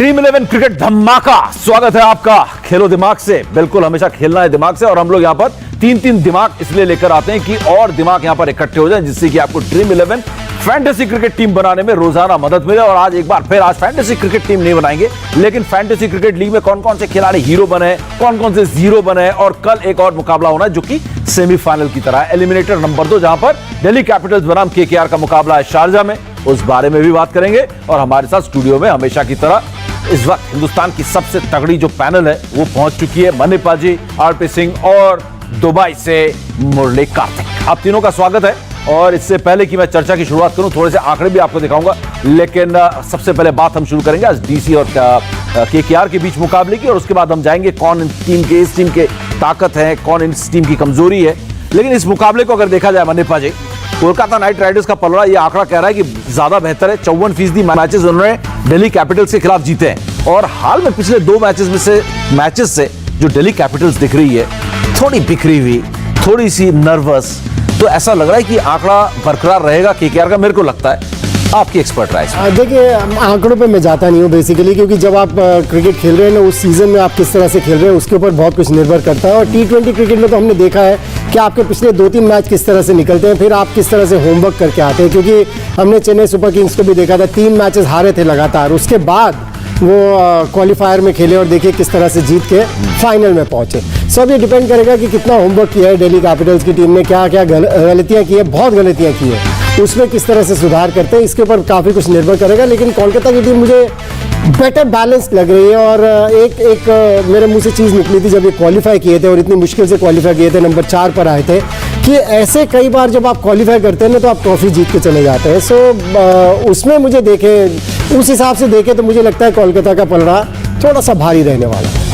Dream 11 cricket धमाका स्वागत है आपका। खेलो दिमाग से, बिल्कुल हमेशा खेलना है दिमाग से। और हम लोग यहां पर तीन दिमाग इसलिए लेकर आते हैं कि और दिमाग यहां पर इकट्ठे हो जाएं, जिससे कि आपको ड्रीम 11 फैंटेसी क्रिकेट टीम बनाने में रोजाना मदद मिले। और आज एक बार फिर आज फैंटेसी क्रिकेट टीम नहीं बनाएंगे, लेकिन फैंटेसी क्रिकेट लीग में कौन कौन से खिलाड़ी हीरो बने, कौन कौन से जीरो बने, और कल एक और मुकाबला होना है जो कि सेमीफाइनल की तरह है, एलिमिनेटर नंबर 2, जहां पर दिल्ली कैपिटल्स बनाम केकेआर का मुकाबला है शारजा में। उस बारे में भी बात करेंगे। और हमारे साथ स्टूडियो में हमेशा की तरह इस वक्त हिंदुस्तान की सबसे तगड़ी जो पैनल है वो पहुंच चुकी है। मनी पाजी, आरपी सिंह और दुबई से मुरली कार्तिक, आप तीनों का स्वागत है। और इससे पहले कि मैं चर्चा की शुरुआत करूं, थोड़े से आंकड़े भी आपको दिखाऊंगा, लेकिन सबसे पहले बात हम शुरू करेंगे आज डीसी और केकेआर के बीच मुकाबले की। और उसके बाद हम जाएंगे कौन इस टीम के ताकत है, कौन इस टीम की कमजोरी है। लेकिन इस मुकाबले को अगर देखा जाए मनी पाजी, कोलकाता नाइट राइडर्स का पलड़ा ये आंकड़ा कह रहा है कि ज्यादा बेहतर है। 54% मैचेस उन्होंने दिल्ली कैपिटल्स के खिलाफ जीते हैं। और हाल में पिछले 2 मैचेस से जो दिल्ली कैपिटल्स दिख रही है थोड़ी बिखरी हुई, थोड़ी सी नर्वस, तो ऐसा लग रहा है कि आंकड़ा बरकरार रहेगा केकेआर का, मेरे को लगता है। आपकी एक्सपर्ट राय। देखिए, आंकड़ों पे मैं जाता नहीं हूँ बेसिकली, क्योंकि जब आप क्रिकेट खेल रहे हैं ना, उस सीजन में आप किस तरह से खेल रहे हैं उसके ऊपर बहुत कुछ निर्भर करता है। और T20 क्रिकेट में तो हमने देखा है कि आपके पिछले 2-3 मैच किस तरह से निकलते हैं, फिर आप किस तरह से होमवर्क करके आते हैं। क्योंकि हमने चेन्नई सुपर किंग्स को भी देखा था, 3 मैचेस हारे थे लगातार, उसके बाद वो क्वालिफायर में खेले और देखिए किस तरह से जीत के फाइनल में पहुंचे। सो अब ये डिपेंड करेगा कि कितना होमवर्क किया है दिल्ली कैपिटल्स की टीम ने, क्या क्या गलतियां की है, बहुत गलतियां की है, उसमें किस तरह से सुधार करते हैं, इसके ऊपर काफ़ी कुछ निर्भर करेगा। लेकिन कोलकाता की टीम मुझे बेटर बैलेंस लग रही है। और एक मेरे मुंह से चीज़ निकली थी जब ये क्वालिफाई किए थे, और इतनी मुश्किल से क्वालिफाई किए थे, नंबर 4 पर आए थे, कि ऐसे कई बार जब आप क्वालिफाई करते हैं ना तो आप ट्रॉफी जीत के चले जाते हैं। सो उसमें मुझे उस हिसाब से देखे तो मुझे लगता है कोलकाता का पलड़ा थोड़ा सा भारी रहने वाला है।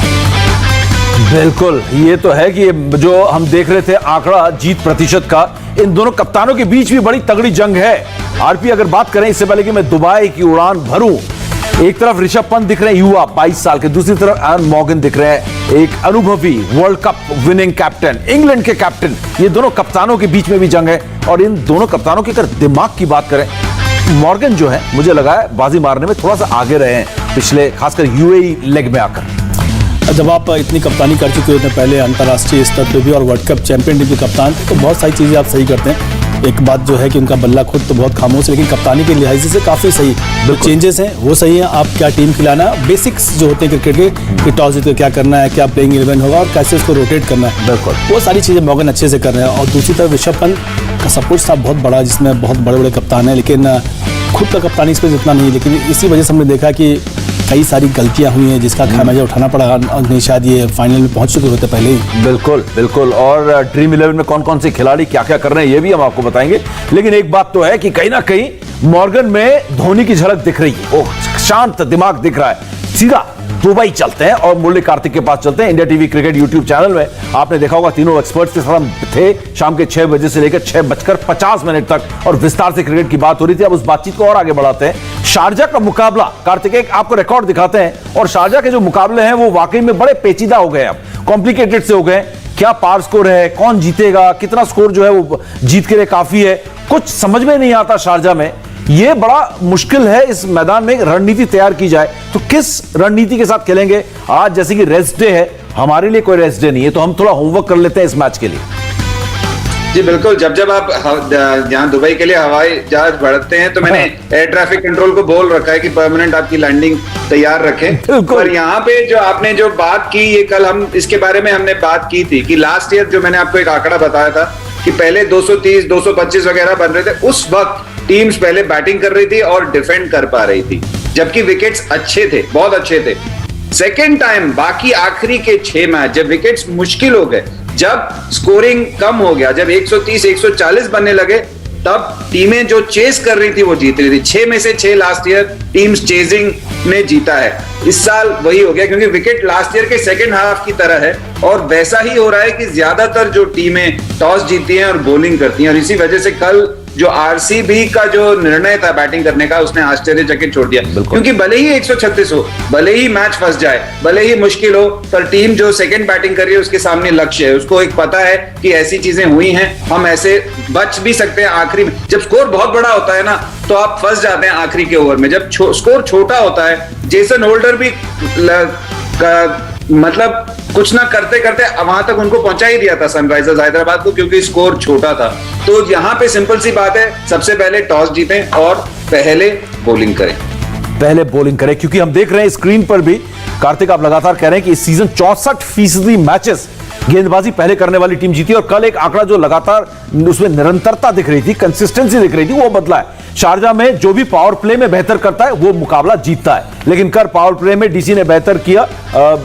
बिल्कुल, ये तो है कि जो हम देख रहे थे आंकड़ा जीत प्रतिशत का, इन दोनों कप्तानों के बीच भी बड़ी तगड़ी जंग है। आरपी अगर बात करें, इससे पहले कि मैं दुबई की उड़ान भरूं, एक तरफ ऋषभ पंत दिख रहे हैं युवा 22 साल के, दूसरी तरफ एरन मॉर्गन दिख रहे हैं एक अनुभवी world cup winning captain, England के कैप्टन। ये दोनों कप्तानों के बीच में भी जंग है। और इन दोनों कप्तानों के अगर दिमाग की बात करें, मॉर्गन जो है मुझे लगा है बाजी मारने में थोड़ा सा आगे रहे हैं पिछले, खासकर यूएई लेग में आकर। जब आप इतनी कप्तानी कर चुके होते हैं, पहले अंतर्राष्ट्रीय स्तर पे भी और वर्ल्ड कप चैंपियन टीम के कप्तान, तो बहुत सारी चीज़ें आप सही करते हैं। एक बात जो है कि उनका बल्ला खुद तो बहुत खामोश है, लेकिन कप्तानी के लिहाज से काफ़ी सही जो चेंजेस हैं वो सही है। आप क्या टीम खिलाना, बेसिक्स जो होते हैं क्रिकेट के, कि टॉस जीत कर क्या करना है, क्या प्लेइंग 11 होगा और कैसे उसको रोटेट करना है, बिल्कुल वो सारी चीज़ें मॉर्गन अच्छे से कर रहे हैं। और दूसरी तरफ ऋषभ पंत का सपोर्ट स्टाफ बहुत बड़ा, जिसमें बहुत बड़े बड़े कप्तान हैं, लेकिन खुद का कप्तानी इस पर जितना नहीं। लेकिन इसी वजह से हमने देखा कि कई सारी गलतियां हुई हैं जिसका खामियाजा उठाना पड़ा, नहीं शायद ये फाइनल में पहुंच चुके होते पहले ही। बिल्कुल बिल्कुल। और ड्रीम 11 में कौन कौन से खिलाड़ी क्या क्या कर रहे हैं ये भी हम आपको बताएंगे। लेकिन एक बात तो है कि कहीं ना कहीं मॉर्गन में धोनी की झलक दिख रही है, वो शांत दिमाग दिख रहा है। सीधा दुबई चलते हैं और मुरली कार्तिक के पास चलते हैं। India TV cricket YouTube channel में आपने देखा होगा तीनों एक्सपर्ट्स के साथ हम थे शाम के 6 बजे से लेकर 6:50 तक, और विस्तार से क्रिकेट की बात हो रही थी। अब उस बातचीत को और आगे बढ़ाते हैं। शारजा का मुकाबला, कार्तिक एक आपको रिकॉर्ड दिखाते हैं। और शारजा के जो मुकाबले हैं वो वाकई में बड़े पेचीदा हो गए, अब कॉम्प्लिकेटेड से हो गए। क्या पार स्कोर है, कौन जीतेगा, कितना स्कोर जो है वो जीत के लिए काफी है, कुछ समझ में नहीं आता शारजा में। ये बड़ा मुश्किल है इस मैदान में रणनीति तैयार की जाए, तो किस रणनीति के साथ खेलेंगे। आज जैसे कि रेस्ट डे है, हमारे लिए कोई रेस्ट डे नहीं है, तो हम थोड़ा होमवर्क कर लेते हैं इस मैच के लिए। जी बिल्कुल। जब आप यहाँ दुबई के लिए हवाई जहाज बढ़ते हैं तो मैंने एयर ट्रैफिक कंट्रोल को बोल रखा है कि परमानेंट आपकी लैंडिंग तैयार रखें। और यहाँ पे जो आपने जो बात की, ये कल हम इसके बारे में हमने बात की थी कि लास्ट ईयर जो मैंने आपको एक आंकड़ा बताया था कि पहले 230, 225 वगैरह बन रहे थे, उस वक्त टीम्स पहले बैटिंग कर रही थी और डिफेंड कर पा रही थी, जबकि विकेट्स अच्छे थे, बहुत अच्छे थे। सेकेंड टाइम बाकी आखिरी के 6 मैच जब विकेट्स मुश्किल हो गए, जब स्कोरिंग कम हो गया, जब 130, 140 बनने लगे, तब टीमें जो चेस कर रही थी वो जीत रही थी। 6 में से 6 लास्ट ईयर टीम्स चेजिंग ने जीता है। इस साल वही हो गया, क्योंकि विकेट लास्ट ईयर के सेकंड हाफ की तरह है और वैसा ही हो रहा है कि ज्यादातर जो टीमें टॉस जीती हैं और बॉलिंग करती हैं। और इसी वजह से कल जो आरसीबी का जो निर्णय था बैटिंग करने का, उसने आश्चर्यचकित छोड़ दिया। क्योंकि भले ही 136 हो, भले ही मैच फंस जाए, भले ही मुश्किल हो, पर टीम जो सेकंड बैटिंग कर रही है उसके सामने लक्ष्य है, उसको एक पता है कि ऐसी चीजें हुई हैं, हम ऐसे बच भी सकते हैं आखिरी में। जब स्कोर बहुत बड़ा होता है ना, तो आप फंस जाते हैं आखिरी के ओवर में। जब स्कोर छोटा होता है, जेसन होल्डर भी मतलब कुछ ना करते करते वहां तक उनको पहुंचा ही दिया था सनराइजर्स हैदराबाद को, क्योंकि स्कोर छोटा था। तो यहाँ पे सिंपल सी बात है, सबसे पहले टॉस जीतें और पहले बॉलिंग करें। पहले बॉलिंग करें, क्योंकि हम देख रहे हैं स्क्रीन पर भी, कार्तिक आप लगातार कह रहे हैं कि इस सीजन 64% मैचेस गेंदबाजी पहले करने वाली टीम जीती। और कल एक आंकड़ा जो लगातार उसमें निरंतरता दिख रही थी, कंसिस्टेंसी दिख रही थी, वो बदला है। शारजा में जो भी पावर प्ले में बेहतर करता है वो मुकाबला जीतता है, लेकिन कर पावर प्ले में डीसी ने बेहतर किया,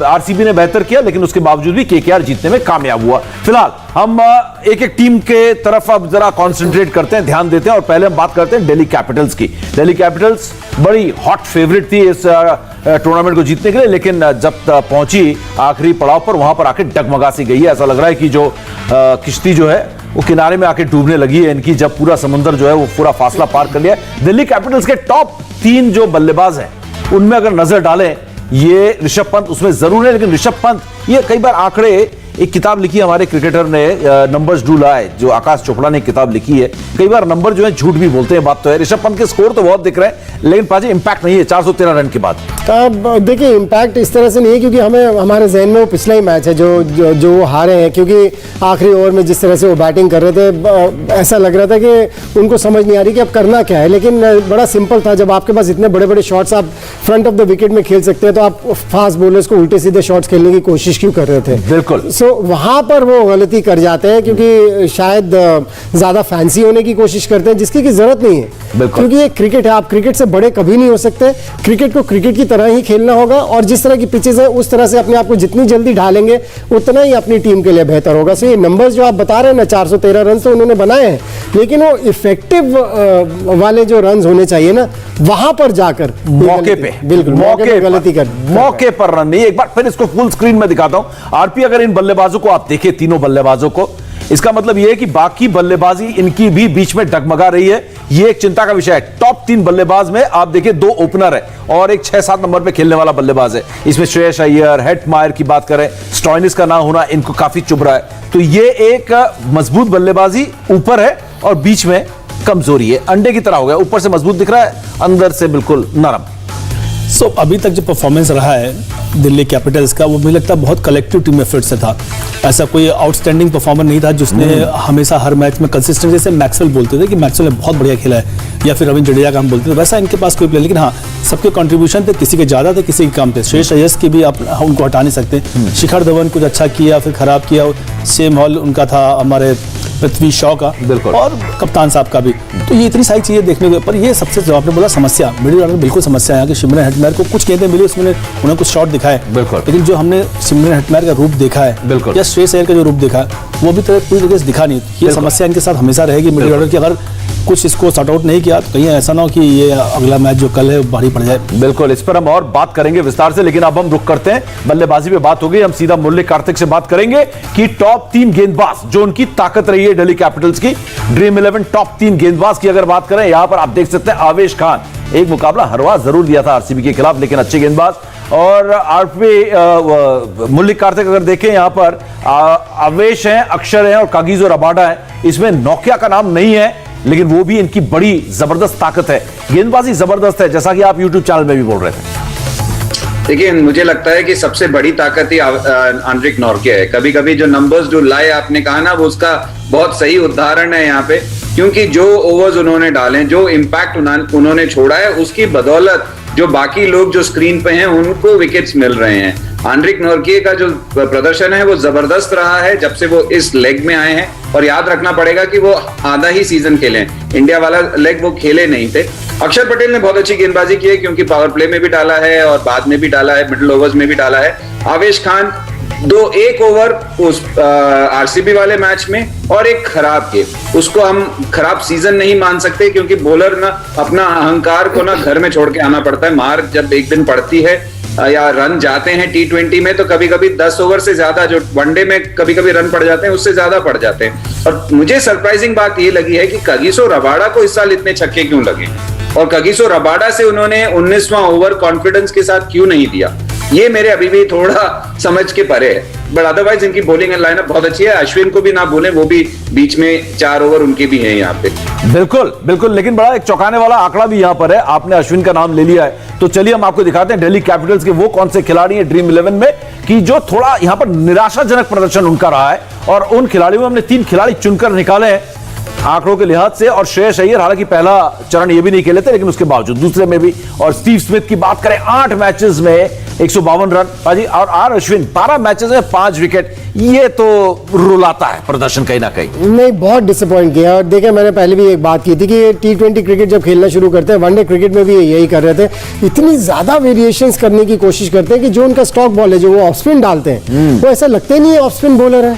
आरसीबी ने बेहतर किया, लेकिन उसके बावजूद भी केकेआर जीतने में कामयाब हुआ। फिलहाल हम एक एक टीम के तरफ अब जरा कॉन्सेंट्रेट करते हैं, ध्यान देते हैं, और पहले हम बात करते हैं दिल्ली कैपिटल्स की। दिल्ली कैपिटल्स बड़ी हॉट फेवरेट थी इस टूर्नामेंट को जीतने के लिए, लेकिन जब पहुंची आखिरी पड़ाव पर, वहां पर आके डगमगा सी गई है। ऐसा लग रहा है कि जो किश्ती जो है वो किनारे में आके डूबने लगी है इनकी, जब पूरा समंदर जो है वो पूरा फासला पार कर लिया है। दिल्ली कैपिटल्स के टॉप 3 जो बल्लेबाज हैं उनमें अगर नजर डालें, ये ऋषभ पंत उसमें जरूर है, लेकिन ऋषभ पंत, ये कई बार आंकड़े, एक किताब लिखी हमारे क्रिकेटर ने, नंबर्स डू लाई, जो आकाश चोपड़ा ने किताब लिखी है, कई बार नंबर जो है झूठ भी बोलते हैं, बात तो है। ऋषभ पंत के स्कोर तो बहुत दिख रहे हैं, लेकिन पाजी इंपैक्ट नहीं है 413 रन के बाद। अब देखिए, इंपैक्ट इस तरह से नहीं है, क्योंकि हमें हमारे जहन में वो पिछला ही मैच है जो वो हारे हैं, क्योंकि आखिरी ओवर में जिस तरह से वो बैटिंग कर रहे थे, ऐसा लग रहा था कि उनको समझ नहीं आ रही कि अब करना क्या है। लेकिन बड़ा सिंपल था, जब आपके पास इतने बड़े बड़े शॉट्स आप फ्रंट ऑफ द विकेट में खेल सकते हैं, तो आप फास्ट बॉलर्स को उल्टे सीधे शॉट्स खेलने की कोशिश क्यों कर रहे थे? बिल्कुल। सो वहां पर वो गलती कर जाते हैं, क्योंकि शायद ज्यादा फैंसी होने की कोशिश करते हैं, जिसकी की जरूरत नहीं है। क्योंकि ये क्रिकेट है, आप क्रिकेट से बड़े कभी नहीं हो सकते। क्रिकेट को क्रिकेट की तरह ही खेलना होगा, और जिस तरह की पिचेस है उस तरह से अपने आप को जितनी जल्दी ढालेंगे उतना ही अपनी टीम के लिए बेहतर होगा। सो ये नंबर्स जो आप बता रहे हैं ना, 413 रन तो उन्होंने बनाए हैं, लेकिन वो इफेक्टिव वाले जो रन होने चाहिए ना, वहां पर जाकर मौके पे, बिल्कुल मौके गलती कर, मौके पर रन नहीं। एक बार फिर इसको फुल स्क्रीन में दिखाता हूं। आरपी, अगर इन बल्लेबाजों को आप देखें, तीनों बल्लेबाजों को, इसका मतलब यह है कि बाकी बल्लेबाजी इनकी भी बीच में डगमगा रही है। यह एक चिंता का विषय है। टॉप 3 बल्लेबाज में आप देखिए 2 ओपनर है और एक 6-7 नंबर पे खेलने वाला बल्लेबाज है। इसमें श्रेयस अय्यर, हेटमायर की बात करें, स्टॉइनिस का ना होना इनको काफी चुभ रहा है। तो ये एक मजबूत बल्लेबाजी ऊपर है और बीच में कमजोरी है। अंडे की तरह हो गया, ऊपर से मजबूत दिख रहा है, अंदर से बिल्कुल नरम। अभी तक जो परफॉर्मेंस रहा है दिल्ली कैपिटल्स का, वो मुझे लगता है बहुत कलेक्टिव टीम एफर्ट से था। ऐसा कोई आउटस्टैंडिंग परफॉर्मर नहीं था जिसने हमेशा हर मैच में कंसिस्टेंट, जैसे मैक्सवेल बोलते थे कि मैक्सवेल ने बहुत बढ़िया खेला है, या फिर रविंद्र जडेजा का हम बोलते थे, वैसा इनके पास कोई प्लेयर। लेकिन हाँ, सबके कंट्रीब्यूशन थे, किसी के ज्यादा थे, किसी के कम थे। श्रेयस अय्यर की भी आप उनको हटा नहीं सकते। शिखर धवन कुछ अच्छा किया, फिर खराब किया। सेम हॉल उनका था हमारे पृथ्वी शॉ का, और कप्तान साहब का भी। तो ये इतनी सारी चीजें देखने को, पर ये सबसे जो आपने बोला समस्या, मिडिल ऑर्डर में बिल्कुल समस्या है। यहाँ की सिमरन हेटमायर को कुछ गेंदें मिली, उसमें उन्होंने कुछ शॉट दिखाए, लेकिन जो हमने सिमरन हेटमायर का रूप देखा है या श्रेयस अय्यर का जो रूप देखा है, वो भी तो पूरी तरीके से दिखा नहीं। ये समस्या इनके साथ हमेशा रहेगी मिडिल ऑर्डर की। अगर कुछ इसको सॉर्ट आउट नहीं किया तो कहीं ऐसा ना हो कि ये अगला मैच जो कल है वो भारी पड़ जाए। बिल्कुल, इस पर हम और बात करेंगे विस्तार से, लेकिन अब हम रुक करते हैं। बल्लेबाजी पे बात हो गई, हम सीधा मुरली कार्तिक से बात करेंगे कि टॉप 3 गेंदबाज जो उनकी ताकत रही है दिल्ली कैपिटल्स की, ड्रीम 11 टॉप 3 गेंदबाज की अगर बात करें, यहां पर आप देख सकते हैं आवेश खान, एक मुकाबला हरवा जरूर दिया था आरसीबी के खिलाफ, लेकिन अच्छे गेंदबाज। और आरपी मुरली कार्तिक अगर देखें, यहां पर आवेश हैं, अक्षर हैं और कागिजो रबाडा है। इसमें नोकिया का नाम नहीं है, लेकिन वो भी इनकी बड़ी जबरदस्त ताकत है। गेंदबाजी जबरदस्त है, जैसा कि आप यूट्यूब चैनल में भी बोल रहे थे। देखिए, मुझे लगता है कि सबसे बड़ी ताकत ही आंद्रिक नॉर्के है। कभी कभी जो नंबर्स जो लाए आपने कहा ना, वो उसका बहुत सही उदाहरण है यहाँ पे, क्योंकि जो ओवर्स उन्होंने डाले, जो इम्पैक्ट उन्होंने छोड़ा है, उसकी बदौलत जो बाकी लोग जो स्क्रीन पे हैं उनको विकेट्स मिल रहे हैं। आंद्रिक नॉर्के का जो प्रदर्शन है वो जबरदस्त रहा है जब से वो इस लेग में आए हैं, और याद रखना पड़ेगा कि वो आधा ही सीजन खेले, इंडिया वाला लेग वो खेले नहीं थे। अक्षर पटेल ने बहुत अच्छी गेंदबाजी की है, क्योंकि पावर प्ले में भी डाला है और बाद में भी डाला है, मिडिल ओवर्स में भी डाला है। आवेश खान एक ओवर उस आरसीबी वाले मैच में और एक खराब के, उसको हम खराब सीजन नहीं मान सकते, क्योंकि बॉलर ना अपना अहंकार को ना घर में छोड़ के आना पड़ता है। मार जब एक दिन पड़ती है या रन जाते हैं T20 में, तो कभी कभी 10 ओवर से ज्यादा, जो वनडे में कभी कभी रन पड़ जाते हैं उससे ज्यादा पड़ जाते हैं। और मुझे सरप्राइजिंग बात ये लगी है कि कागिसो रबाडा को इस साल इतने छक्के क्यों लगे, और कागिसो रबाडा से उन्होंने 19वां ओवर कॉन्फिडेंस के साथ क्यों नहीं दिया, ये मेरे अभी भी थोड़ा समझ के परे है। बट अदरवाइज इनकी बॉलिंग एंड लाइनअप बहुत अच्छी है। अश्विन को भी ना भूलें, वो भी बीच में 4 ओवर उनके भी हैं यहाँ पे। बिल्कुल बिल्कुल, लेकिन बड़ा एक चौंकाने वाला आंकड़ा भी यहाँ पर है। आपने अश्विन का नाम ले लिया है, तो चलिए हम आपको दिखाते हैं दिल्ली कैपिटल्स के वो कौन से खिलाड़ी हैं ड्रीम 11 में कि जो थोड़ा यहाँ पर निराशाजनक प्रदर्शन उनका रहा है, और उन खिलाड़ियों में हमने 3 खिलाड़ी चुनकर निकाले हैं आंकड़ों के लिहाज से। और श्रेयस अय्यर हालांकि पहला चरण ये भी नहीं खेले थे, लेकिन उसके बावजूद दूसरे में भी। और स्टीव स्मिथ की बात करें 8 मैचेस में 152 रन पाजी, और आर अश्विन 12 मैचेस में 5 विकेट। ये तो रुलाता है प्रदर्शन कहीं ना कहीं। नहीं, बहुत डिसअपॉइंट किया। और देखिए, मैंने पहले भी एक बात की थी कि T20 क्रिकेट जब खेलना शुरू करते हैं, वनडे क्रिकेट में भी यही कर रहे थे, इतनी ज्यादा वेरिएशंस करने की कोशिश करते हैं कि जो उनका स्टॉक बॉल है, जो वो ऑफ स्पिन डालते हैं, वो ऐसा लगता ही नहीं है ऑफ स्पिन बॉलर है।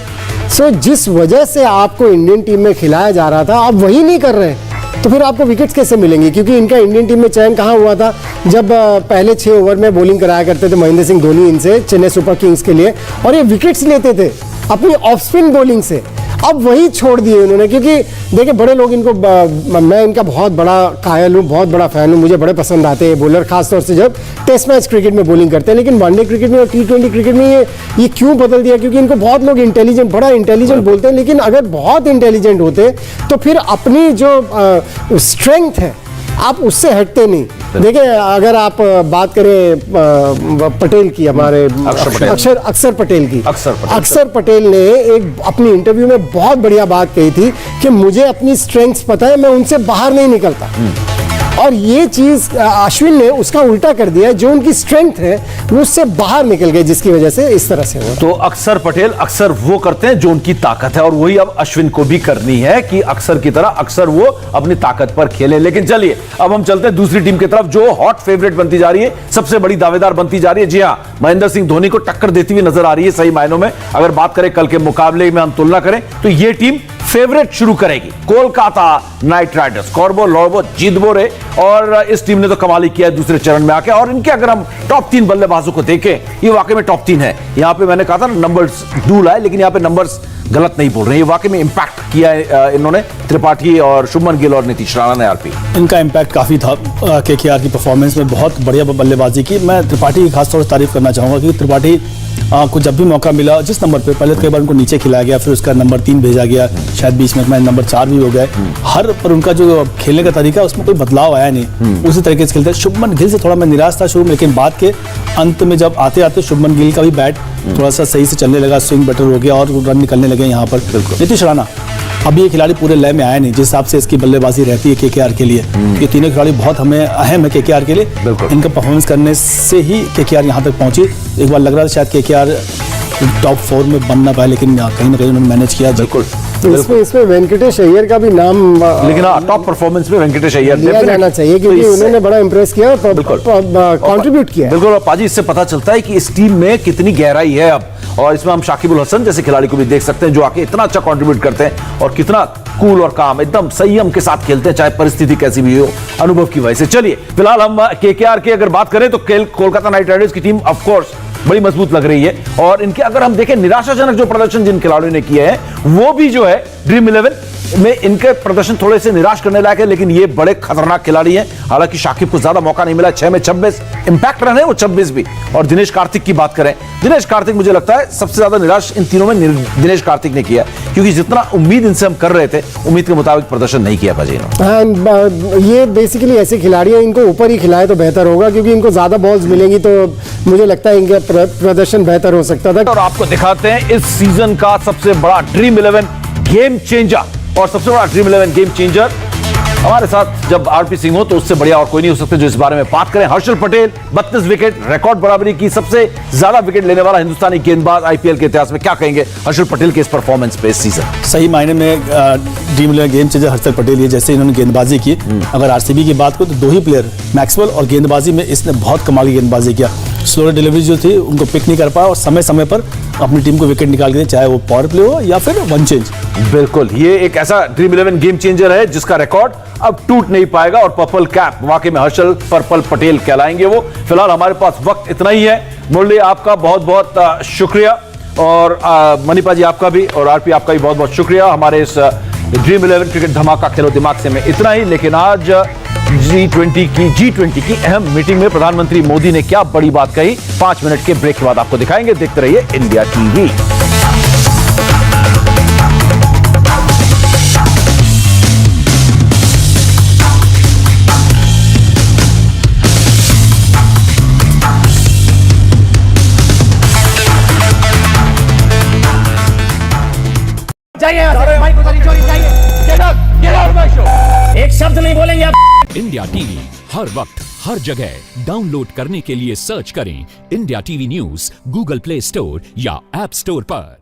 सो जिस वजह से आपको इंडियन टीम में खिलाया जा रहा था, आप वही नहीं कर रहे, तो फिर आपको विकेट्स कैसे मिलेंगे? क्योंकि इनका इंडियन टीम में चयन कहाँ हुआ था, जब पहले 6 ओवर में बॉलिंग कराया करते थे महेंद्र सिंह धोनी इनसे चेन्नई सुपर किंग्स के लिए, और ये विकेट्स लेते थे अपनी ऑफ स्पिन बॉलिंग से। अब वही छोड़ दिए उन्होंने, क्योंकि देखिए बड़े लोग इनको, मैं इनका बहुत बड़ा कायल हूँ, बहुत बड़ा फैन हूँ, मुझे बड़े पसंद आते हैं बॉलर, खासतौर से जब टेस्ट मैच क्रिकेट में बॉलिंग करते हैं। लेकिन वनडे क्रिकेट में और T20 क्रिकेट में ये क्यों बदल दिया? क्योंकि इनको बहुत लोग इंटेलिजेंट, बड़ा इंटेलिजेंट बोलते हैं, लेकिन अगर बहुत इंटेलिजेंट होते तो फिर अपनी जो स्ट्रेंथ है आप उससे हटते नहीं। देखिए, अगर आप बात करें पटेल की, हमारे अक्षर पटेल की, अक्षर पटेल ने एक अपनी इंटरव्यू में बहुत बढ़िया बात कही थी कि मुझे अपनी स्ट्रेंथ्स पता है, मैं उनसे बाहर नहीं निकलता। और ये चीज अश्विन ने उसका उल्टा कर दिया, जो उनकी स्ट्रेंथ है वो उससे बाहर निकल गए, जिसकी वजह से इस तरह से हुआ। तो अक्षर पटेल अक्सर वो करते हैं जो उनकी ताकत है, और वही अब अश्विन को भी करनी है कि अक्सर की तरह अक्सर वो अपनी ताकत पर खेले। लेकिन चलिए अब हम चलते हैं दूसरी टीम की तरफ, जो हॉट फेवरेट बनती जा रही है, सबसे बड़ी दावेदार बनती जा रही है। जी हाँ, महेंद्र सिंह धोनी को टक्कर देती हुई नजर आ रही है सही मायनों में। अगर बात करें कल के मुकाबले में, हम तुलना करें तो ये टीम फेवरेट शुरू करेगी कोलकाता नाइट राइडर्स। कॉर्बो लॉर्बो जीतबो रे, और इस टीम ने तो कमाल ही किया है दूसरे चरण में आके। और इनके अगर हम टॉप 3 बल्लेबाजों को देखें, ये वाकई में टॉप 3 है। यहाँ पे मैंने कहा था नंबर्स धूल आए, लेकिन यहाँ पे नंबर्स गलत नहीं बोल रहे हैं, ये वाकई में इंपैक्ट किया है इन्होंने, त्रिपाठी और शुभमन गिल और नीतीश राणा ने। आरपी, इनका इंपैक्ट काफी था केकेआर की परफॉर्मेंस में, बहुत बढ़िया बल्लेबाजी की। मैं त्रिपाठी की खासतौर से तारीफ करना चाहूंगा कि त्रिपाठी को जब भी मौका मिला, जिस नंबर पे पहले कई बार उनको नीचे खिलाया गया, फिर उसका नंबर 3 भेजा गया, शायद बीच में नंबर 4 भी हो गए, हर पर उनका जो खेलने का तरीका उसमें कोई बदलाव आया नहीं, उसी तरीके से खेलते। शुभमन गिल से थोड़ा मैं निराश था शुरू में, लेकिन बाद के अंत में जब आते आते शुभमन गिल का भी बैट थोड़ा सा सही से चलने लगा, स्विंग बेटर हो गया और रन निकलने लगे यहाँ पर। नीतीश राणा, अब ये खिलाड़ी पूरे लय में आया नहीं, जिस हिसाब से इसकी बल्लेबाजी रहती है केकेआर के लिए। ये तीनों खिलाड़ी बहुत हमें अहम है केकेआर के लिए, इनका परफॉर्मेंस करने से ही केकेआर यहाँ तक पहुंची। एक बार लग रहा था शायद केकेआर टॉप 4 में बन ना पाए, लेकिन कहीं ना कहीं उन्होंने मैनेज किया। बिल्कुल, इसमें वेंकटेश अय्यर का भी नाम, लेकिन टॉप परफॉर्मेंस में वेंकटेश अय्यर लिया जाना चाहिए, क्योंकि उन्होंने बड़ा इंप्रेस किया और कंट्रीब्यूट किया। बिल्कुल, और पाजी इससे पता चलता है कि इस टीम में कितनी गहराई है अब। और इसमें हम शाकिबुल हसन जैसे खिलाड़ी को भी देख सकते हैं, जो आके इतना अच्छा कंट्रीब्यूट करते हैं और कितना कूल और काम, एकदम संयम के साथ खेलते हैं, चाहे परिस्थिति कैसी भी हो, अनुभव की वजह से। चलिए फिलहाल हम केकेआर की अगर बात करें तो कोलकाता नाइट राइडर्स की टीम ऑफ कोर्स बड़ी मजबूत लग रही है। और इनके अगर हम देखें निराशाजनक जो प्रदर्शन जिन खिलाड़ियों ने किए हैं, वो भी जो है ड्रीम 11 में इनके प्रदर्शन थोड़े से निराश करने लायक है। लेकिन ये बड़े खतरनाक खिलाड़ी हैं। हालांकि शाकिब को ज्यादा मौका नहीं मिला, 6 में 26 इंपैक्ट रन है, वो 26 भी। और दिनेश कार्तिक की बात करें, दिनेश कार्तिक मुझे लगता है सबसे ज्यादा निराश इन तीनों में दिनेश कार्तिक ने किया, क्योंकि जितना उम्मीद इनसे हम कर रहे थे, उम्मीद के मुताबिक प्रदर्शन नहीं किया भाजी इन्होंने। ये बेसिकली ऐसे खिलाड़ी हैं, इनको ऊपर ही खिलाए तो बेहतर होगा, क्योंकि इनको ज्यादा बॉल्स मिलेंगी तो मुझे लगता है इनका प्रदर्शन बेहतर हो सकता था। और आपको दिखाते हैं इस सीजन का सबसे बड़ा ड्रीम 11 गेम चेंजर। और सबसे बड़ा ड्रीम 11 गेम चेंजर हमारे साथ जब आरपी सिंह हो तो उससे बढ़िया और कोई नहीं हो सकते जो इस बारे में बात करें। हर्षल पटेल 32 विकेट, रिकॉर्ड बराबरी की सबसे ज्यादा विकेट लेने वाला हिंदुस्तानी गेंदबाज आईपीएल के इतिहास में। क्या कहेंगे हर्षल पटेल के इस परफॉर्मेंस पे इस सीजन? सही मायने में dream 11 game changer Harshal Patel, जैसे इन्होंने गेंदबाजी की। अगर आरसीबी की बात करो तो 2 ही प्लेयर, मैक्सवेल और गेंदबाजी में इसने बहुत कमाल की गेंदबाजी किया। स्लो डिलीवरी जो थी उनको पिक नहीं कर पाया और समय समय पर अपनी टीम को विकेट निकाल के, चाहे वो पावर प्ले हो या फिर वन चेंज, बिल्कुल, ये एक ऐसा ड्रीम 11 गेम चेंजर है जिसका रिकॉर्ड अब टूट नहीं पाएगा और पर्पल कैप वाकई में हर्षल पर्पल पटेल कहलाएंगे वो। फिलहाल हमारे पास वक्त इतना ही है। मुरली आपका बहुत बहुत शुक्रिया और मनीपा जी आपका भी और आरपी आपका भी बहुत बहुत शुक्रिया। हमारे इस ड्रीम 11 क्रिकेट धमाका खेलो दिमाग से में इतना ही। लेकिन आज G20 की अहम मीटिंग में प्रधानमंत्री मोदी ने क्या बड़ी बात कही, 5 मिनट के ब्रेक के बाद आपको दिखाएंगे। देखते रहिए इंडिया टीवी। एक शब्द नहीं बोलेंगे आप। इंडिया टीवी हर वक्त हर जगह डाउनलोड करने के लिए सर्च करें India TV news Google play store या ऐप स्टोर पर।